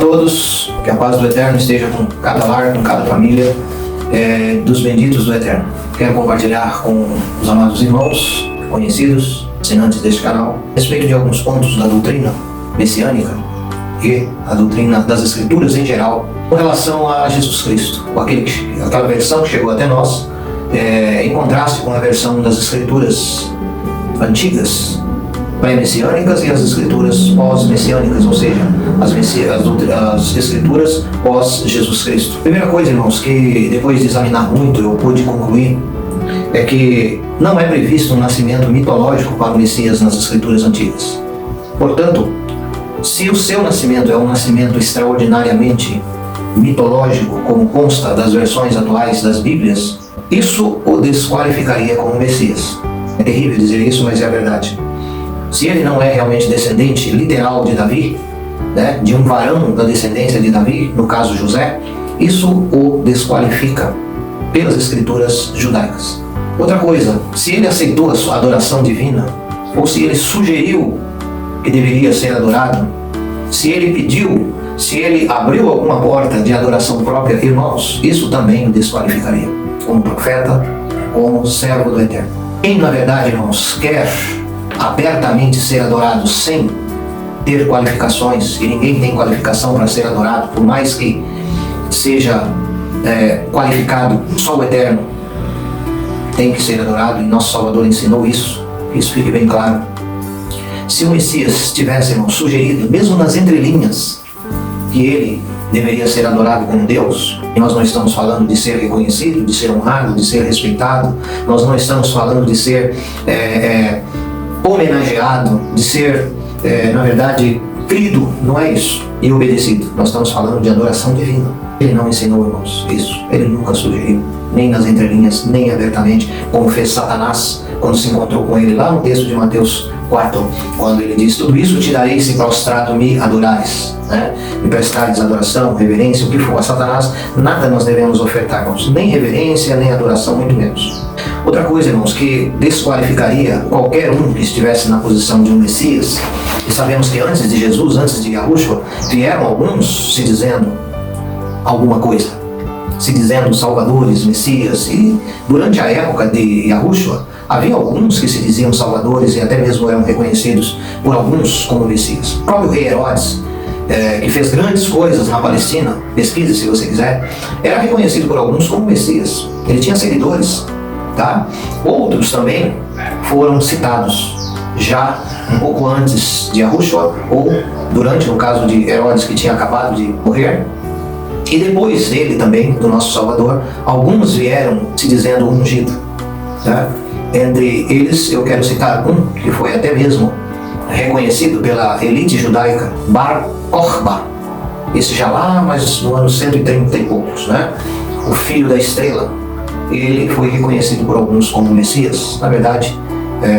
todos, que a paz do Eterno esteja com cada lar, com cada família, dos benditos do Eterno. Quero compartilhar com os amados irmãos, conhecidos, assinantes deste canal, a respeito de alguns pontos da doutrina messiânica e a doutrina das Escrituras em geral, com relação a Jesus Cristo, aquela versão que chegou até nós, em contraste com a versão das Escrituras antigas, pré-messiânicas, e as Escrituras pós-messiânicas, ou seja, as Escrituras pós-Jesus Cristo. Primeira coisa, irmãos, que depois de examinar muito eu pude concluir, é que não é previsto um nascimento mitológico para o Messias nas Escrituras antigas. Portanto, se o seu nascimento é um nascimento extraordinariamente mitológico, como consta das versões atuais das Bíblias, isso o desqualificaria como Messias. É terrível dizer isso, mas é a verdade. Se ele não é realmente descendente literal de Davi, de um varão da descendência de Davi, no caso José, isso o desqualifica pelas Escrituras judaicas. Outra coisa, se ele aceitou a sua adoração divina, ou se ele sugeriu que deveria ser adorado, se ele pediu, se ele abriu alguma porta de adoração própria, irmãos, isso também o desqualificaria como profeta, como servo do Eterno. Quem, na verdade, irmãos, quer abertamente ser adorado sem ter qualificações, e ninguém tem qualificação para ser adorado, por mais que seja qualificado, só o Eterno tem que ser adorado, e nosso Salvador ensinou isso, que isso fique bem claro. Se o Messias tivesse, irmão, sugerido, mesmo nas entrelinhas, que ele deveria ser adorado como Deus, e nós não estamos falando de ser reconhecido, de ser honrado, de ser respeitado, nós não estamos falando de ser homenageado, de ser, na verdade, crido, não é isso, e obedecido. Nós estamos falando de adoração divina. Ele não ensinou, irmãos, isso. Ele nunca sugeriu, nem nas entrelinhas, nem abertamente, como fez Satanás quando se encontrou com ele lá no texto de Mateus 4, quando ele diz: tudo isso te darei se prostrado me adorares, me prestares adoração, reverência, o que for. A Satanás nada nós devemos ofertar, irmãos, nem reverência, nem adoração, muito menos. Outra coisa, irmãos, que desqualificaria qualquer um que estivesse na posição de um Messias, e sabemos que antes de Jesus, antes de Yahushua, vieram alguns se dizendo alguma coisa, se dizendo salvadores, Messias, e durante a época de Yahushua, havia alguns que se diziam salvadores e até mesmo eram reconhecidos por alguns como Messias. O próprio rei Herodes, que fez grandes coisas na Palestina, pesquise se você quiser, era reconhecido por alguns como Messias. Ele tinha seguidores, Outros também foram citados já um pouco antes de Yahushua, ou durante, no caso de Herodes, que tinha acabado de morrer. E depois dele também, do nosso Salvador, alguns vieram se dizendo ungido. Entre eles, eu quero citar um que foi até mesmo reconhecido pela elite judaica, Bar Kokhba. Esse já lá, mas no ano 130 e poucos, o filho da estrela. Ele foi reconhecido por alguns como Messias. Na verdade,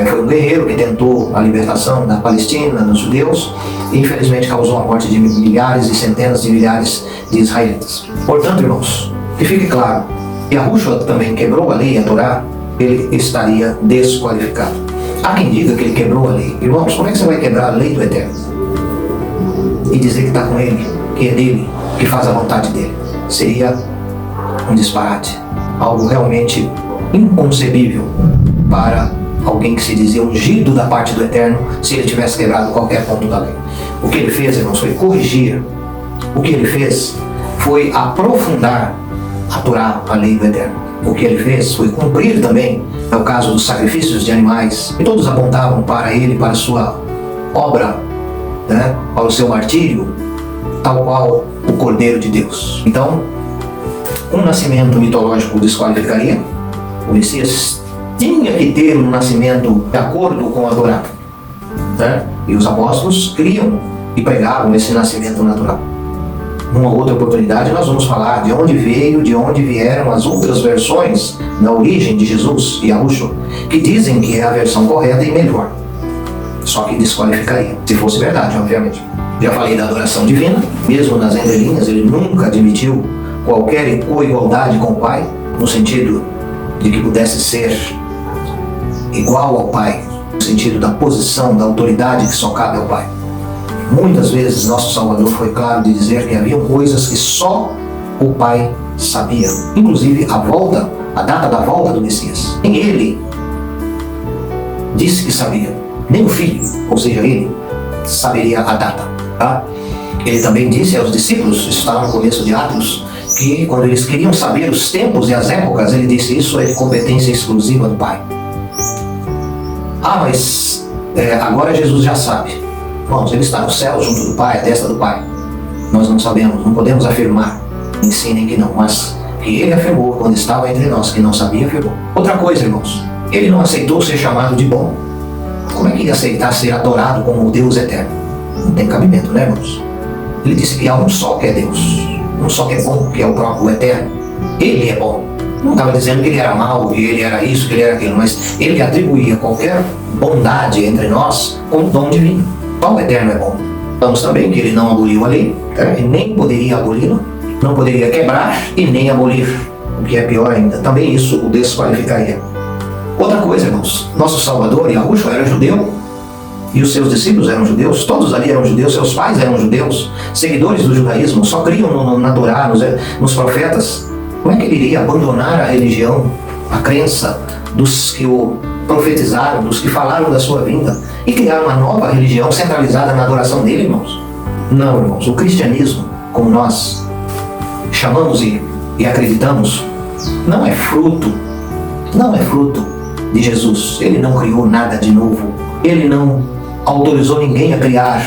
foi um guerreiro que tentou a libertação da Palestina, dos judeus, e infelizmente causou a morte de milhares e centenas de milhares de israelitas. Portanto, irmãos, que fique claro, que Yahushua também quebrou a lei e a Torá, ele estaria desqualificado. Há quem diga que ele quebrou a lei. Irmãos, como é que você vai quebrar a lei do Eterno e dizer que está com ele, que é dele, que faz a vontade dele? Seria um disparate, algo realmente inconcebível para alguém que se dizia ungido da parte do Eterno, se ele tivesse quebrado qualquer ponto da lei. O que ele fez, irmãos, foi corrigir. O que ele fez foi aprofundar a Torá, a lei do Eterno. O que ele fez foi cumprir também, é o caso dos sacrifícios de animais, que todos apontavam para ele, para a sua obra, para o seu martírio, tal qual o Cordeiro de Deus. Então, um nascimento mitológico desqualificaria. O Messias tinha que ter um nascimento de acordo com a Torá. E os apóstolos criam e pregavam esse nascimento natural. Numa outra oportunidade nós vamos falar de onde veio, de onde vieram as outras versões da origem de Jesus e Yahushua, que dizem que é a versão correta e melhor. Só que desqualificaria, se fosse verdade, obviamente. Já falei da adoração divina, mesmo nas entrelinhas, ele nunca admitiu qualquer coigualdade com o Pai, no sentido de que pudesse ser igual ao Pai, no sentido da posição, da autoridade que só cabe ao Pai. Muitas vezes nosso Salvador foi claro de dizer que haviam coisas que só o Pai sabia. Inclusive a data da volta do Messias. Nem ele disse que sabia, nem o Filho, ou seja, ele, saberia a data. Tá? Ele também disse aos discípulos, isso está no começo de Atos, que quando eles queriam saber os tempos e as épocas, ele disse: isso é de competência exclusiva do Pai. Mas agora Jesus já sabe. Bom, ele está no céu junto do Pai, à destra do Pai. Nós não sabemos, não podemos afirmar, ensinem que não, mas que ele afirmou quando estava entre nós, que não sabia, afirmou. Outra coisa, irmãos, ele não aceitou ser chamado de bom. Como é que ia aceitar ser adorado como o Deus eterno? Não tem cabimento, né, irmãos? Ele disse que há um só que é Deus, um só que é bom, que é o próprio eterno. Ele é bom. Não estava dizendo que ele era mau, que ele era isso, que ele era aquilo, mas ele atribuía qualquer bondade entre nós como dom divino. Só o eterno é bom. Vamos também que ele não aboliu a lei, e nem poderia aboli-la, não poderia quebrar e nem abolir, o que é pior ainda. Também isso o desqualificaria. Outra coisa, irmãos, nosso Salvador, Yahushua, era judeu, e os seus discípulos eram judeus, todos ali eram judeus, seus pais eram judeus, seguidores do judaísmo, só criam na Torá, nos profetas. Como é que ele iria abandonar a religião, a crença dos que o profetizaram, dos que falaram da sua vinda, e criar uma nova religião centralizada na adoração dele, irmãos? Não, irmãos, o cristianismo, como nós chamamos e acreditamos, não é fruto de Jesus. Ele não criou nada de novo, ele não autorizou ninguém a criar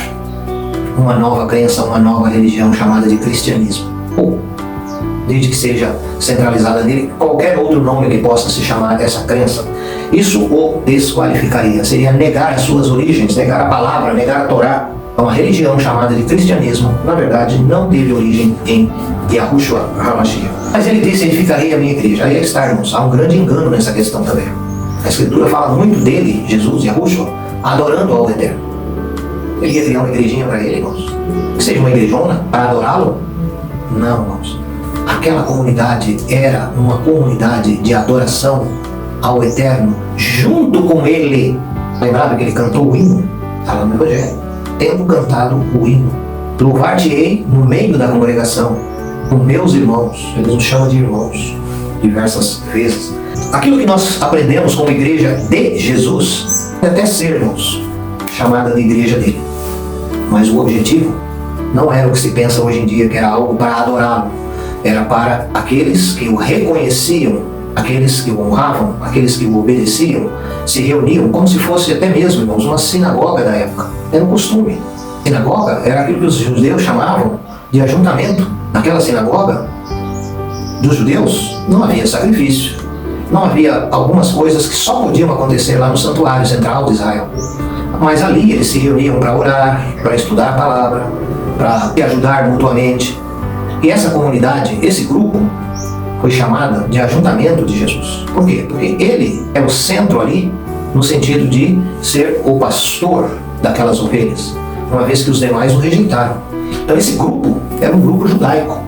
uma nova crença, uma nova religião chamada de cristianismo, ou desde que seja centralizada nele qualquer outro nome que possa se chamar essa crença. Isso o desqualificaria, seria negar as suas origens, negar a palavra, negar a Torá. Uma religião chamada de cristianismo, na verdade, não teve origem em Yahushua HaMashiach. Mas ele disse: edificarei a minha igreja. Aí está, irmãos, há um grande engano nessa questão também. A Escritura fala muito dele, Jesus, Yahushua, adorando ao Eterno. Ele ia criar uma igrejinha para ele, irmãos? Que seja uma igrejona para adorá-lo? Não, irmãos. Aquela comunidade era uma comunidade de adoração ao Eterno, junto com ele. Lembrava que ele cantou o hino? Estava no Evangelho. Tendo cantado o hino, louvar-te-ei no meio da congregação, com meus irmãos. Eles nos chamam de irmãos diversas vezes. Aquilo que nós aprendemos como igreja de Jesus é até sermos chamada de igreja dele. Mas o objetivo não era o que se pensa hoje em dia, que era algo para adorá-lo. Era para aqueles que o reconheciam, aqueles que o honravam, aqueles que o obedeciam, se reuniam como se fosse até mesmo, irmãos, uma sinagoga da época. Era um costume. Sinagoga era aquilo que os judeus chamavam de ajuntamento. Naquela sinagoga dos judeus não havia sacrifício. Não havia algumas coisas que só podiam acontecer lá no santuário central de Israel. Mas ali eles se reuniam para orar, para estudar a palavra, para se ajudar mutuamente. E essa comunidade, esse grupo, foi chamada de ajuntamento de Jesus. Por quê? Porque ele é o centro ali, no sentido de ser o pastor daquelas ovelhas, uma vez que os demais o rejeitaram. Então esse grupo era um grupo judaico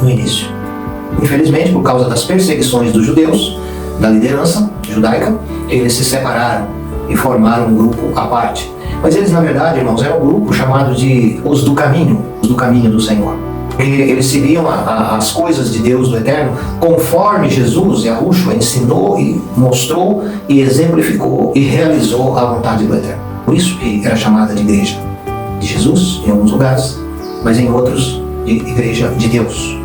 no início. Infelizmente, por causa das perseguições dos judeus, da liderança judaica, eles se separaram e formaram um grupo à parte. Mas eles, na verdade, irmãos, eram um grupo chamado de os do caminho do Senhor. Eles seguiam as coisas de Deus do Eterno conforme Jesus, Yahushua, ensinou e mostrou e exemplificou e realizou a vontade do Eterno. Por isso que era chamada de igreja de Jesus em alguns lugares, mas em outros de igreja de Deus,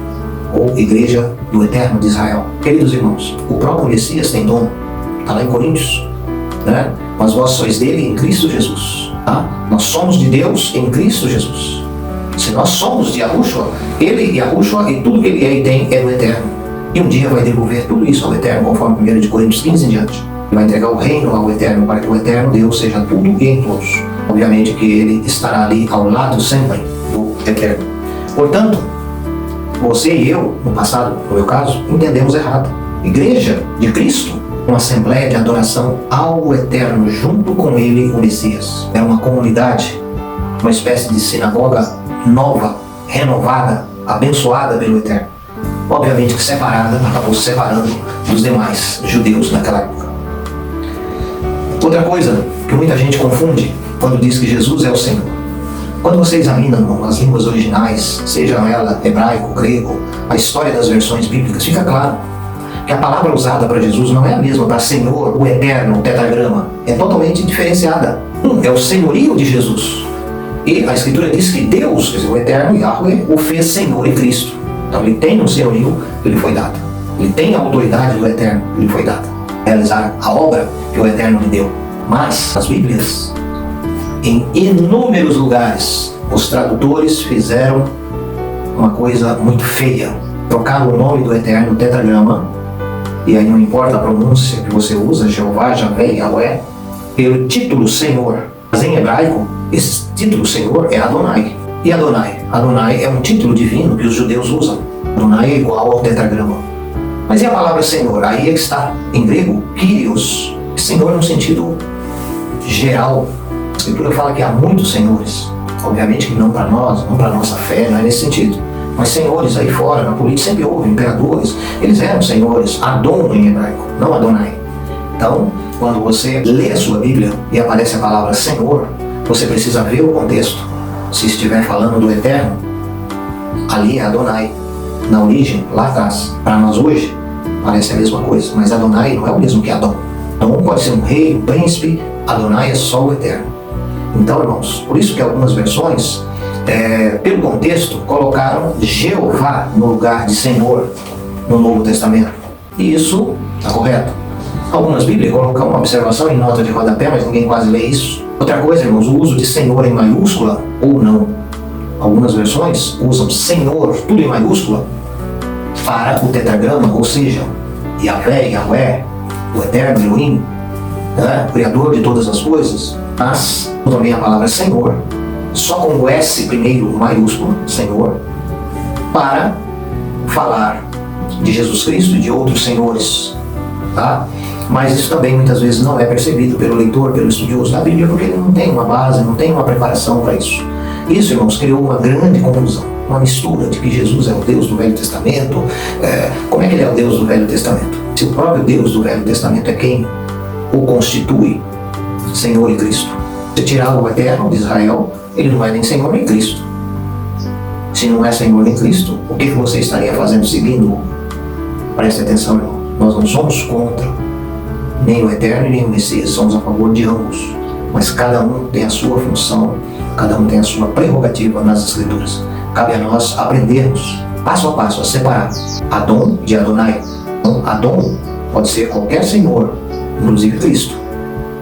ou igreja do Eterno de Israel. Queridos irmãos, o próprio Messias tem dono, está lá em Coríntios, né? Mas vós sois dele em Cristo Jesus. Tá? Nós somos de Deus em Cristo Jesus. Se nós somos de Yahushua, ele, Yahushua, e tudo que ele é e tem é do Eterno. E um dia vai devolver tudo isso ao Eterno, conforme 1 Coríntios 15 em diante. Vai entregar o reino ao Eterno, para que o Eterno Deus seja tudo e em todos. Obviamente que ele estará ali ao lado sempre do Eterno. Portanto, você e eu, no passado, no meu caso, entendemos errado. Igreja de Cristo, uma assembleia de adoração ao Eterno, junto com ele, o Messias. Era uma comunidade, uma espécie de sinagoga nova, renovada, abençoada pelo Eterno. Obviamente que separada, acabou se separando dos demais judeus naquela época. Outra coisa que muita gente confunde quando diz que Jesus é o Senhor. Quando você examina as línguas originais, seja ela hebraico, grego, a história das versões bíblicas, fica claro que a palavra usada para Jesus não é a mesma para Senhor, o Eterno, o tetragrama. É totalmente diferenciada. É o senhorio de Jesus. E a Escritura diz que Deus, quer dizer, o Eterno, Yahweh, o fez Senhor e Cristo. Então ele tem um senhorio que lhe foi dado. Ele tem a autoridade do Eterno que lhe foi dada. Realizar a obra que o Eterno lhe deu. Mas as Bíblias, em inúmeros lugares, os tradutores fizeram uma coisa muito feia. Trocaram o nome do Eterno, tetragrama, e aí não importa a pronúncia que você usa, Jeová, Javé, Yahweh, pelo título Senhor. Mas em hebraico, esse título Senhor é Adonai. E Adonai? Adonai é um título divino que os judeus usam. Adonai é igual ao tetragrama. Mas e a palavra Senhor? Aí é que está. Em grego, Kyrios. Senhor no sentido geral. A Escritura fala que há muitos senhores. Obviamente que não para nós, não para a nossa fé, não é nesse sentido. Mas senhores aí fora, na política sempre houve imperadores. Eles eram senhores. Adon em hebraico, não Adonai. Então, quando você lê a sua Bíblia e aparece a palavra Senhor, você precisa ver o contexto. Se estiver falando do Eterno, ali é Adonai. Na origem, lá atrás. Para nós hoje, parece a mesma coisa. Mas Adonai não é o mesmo que Adão. Adão pode ser um rei, um príncipe. Adonai é só o Eterno. Então, irmãos, por isso que algumas versões, pelo contexto, colocaram Jeová no lugar de Senhor no Novo Testamento. E isso está correto. Algumas Bíblias colocam uma observação em nota de rodapé, mas ninguém quase lê isso. Outra coisa, irmãos, o uso de Senhor em maiúscula ou não. Algumas versões usam Senhor, tudo em maiúscula, para o tetragrama, ou seja, Yahvé, Yahweh, o Eterno, Elohim, o Criador de todas as coisas. Mas também a palavra Senhor, só com o S primeiro maiúsculo, Senhor, para falar de Jesus Cristo e de outros senhores. Tá? Mas isso também muitas vezes não é percebido pelo leitor, pelo estudioso da Bíblia, porque ele não tem uma base, não tem uma preparação para isso. Isso, irmãos, criou uma grande confusão, uma mistura de que Jesus é o Deus do Velho Testamento. Como é que ele é o Deus do Velho Testamento? Se o próprio Deus do Velho Testamento é quem o constitui Senhor e Cristo. Se tirar o Eterno de Israel, ele não é nem Senhor nem Cristo. Se não é Senhor nem Cristo, o que você estaria fazendo seguindo? Preste atenção, irmão. Nós não somos contra nem o Eterno e nem o Messias, somos a favor de ambos. Mas cada um tem a sua função, cada um tem a sua prerrogativa nas Escrituras. Cabe a nós aprendermos, passo a passo, a separar Adon de Adonai. Então, Adon pode ser qualquer Senhor, inclusive Cristo,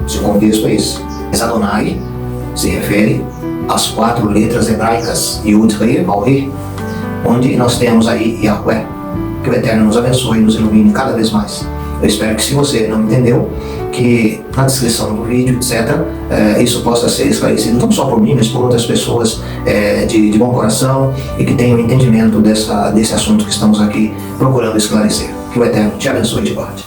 se o contexto é esse. Mas Adonai se refere às 4 letras hebraicas, Yud, Re, Vav, He, onde nós temos aí Yahweh. Que o Eterno nos abençoe e nos ilumine cada vez mais. Eu espero que, se você não entendeu, que na descrição do vídeo, etc., isso possa ser esclarecido não só por mim, mas por outras pessoas de bom coração e que tenham entendimento desse assunto que estamos aqui procurando esclarecer. Que o Eterno te abençoe e te guarde.